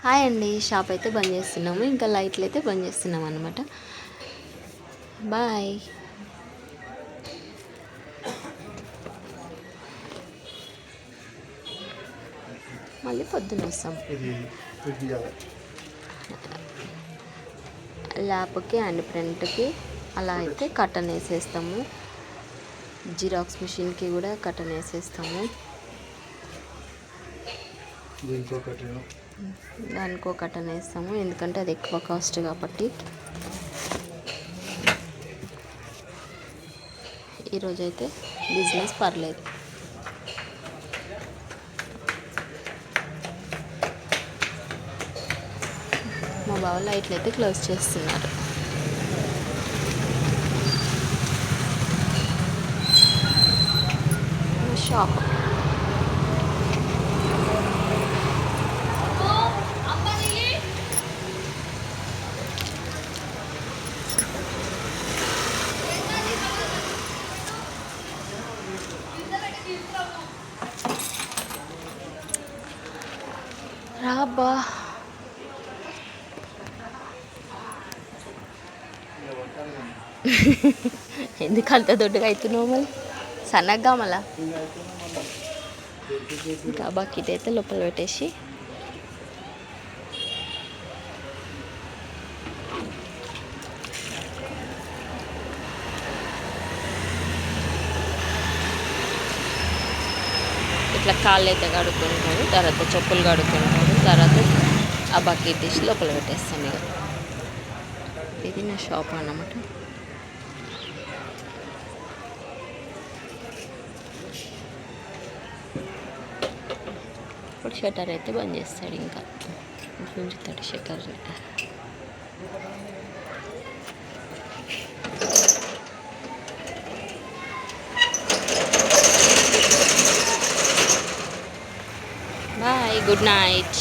Hi అండి, shop అయితే బంద్ చేస్తున్నాము. ఇంకా లైట్లు అయితే బంద్ చేస్తున్నాము అనమాట. బాయ్. మళ్ళీ పొద్దున్న వస్తాం. ల్యాప్కి అండ్ ప్రింట్కి అలా అయితే కట్టన్ వేసేస్తాము. జిరాక్స్ మిషన్కి కూడా కట్టన్ వేసేస్తాము. దానికో కట్టన్ వేస్తాము, ఎందుకంటే అది ఎక్కువ కాస్ట్ కాబట్టి. ఈరోజైతే బిజినెస్ పర్లేదు. మా బావ లైట్లు అయితే క్లోజ్ చేస్తున్నారు. షాప్ రాబా. ఎందుకు అంత దొడ్డుగా అవుతున్నావు? మళ్ళీ సన్నగా మళ్ళా ఇంకా బకెట్ అయితే లోపల పెట్టేసి ఇట్లా కాళ్ళు అయితే కడుక్కుంటాడు, తర్వాత చెప్పులు కడుక్కుంటాడు, తర్వాత ఆ బకెట్ తీసి లోపల పెట్టేస్తాను. ఇక ఇది నా షాప్ అన్నమాట. ఇప్పుడు షట్టర్ అయితే బంద్ చేస్తాడు, ఇంకా ఉంచుతాడు షట్టర్ని. Bye, good night.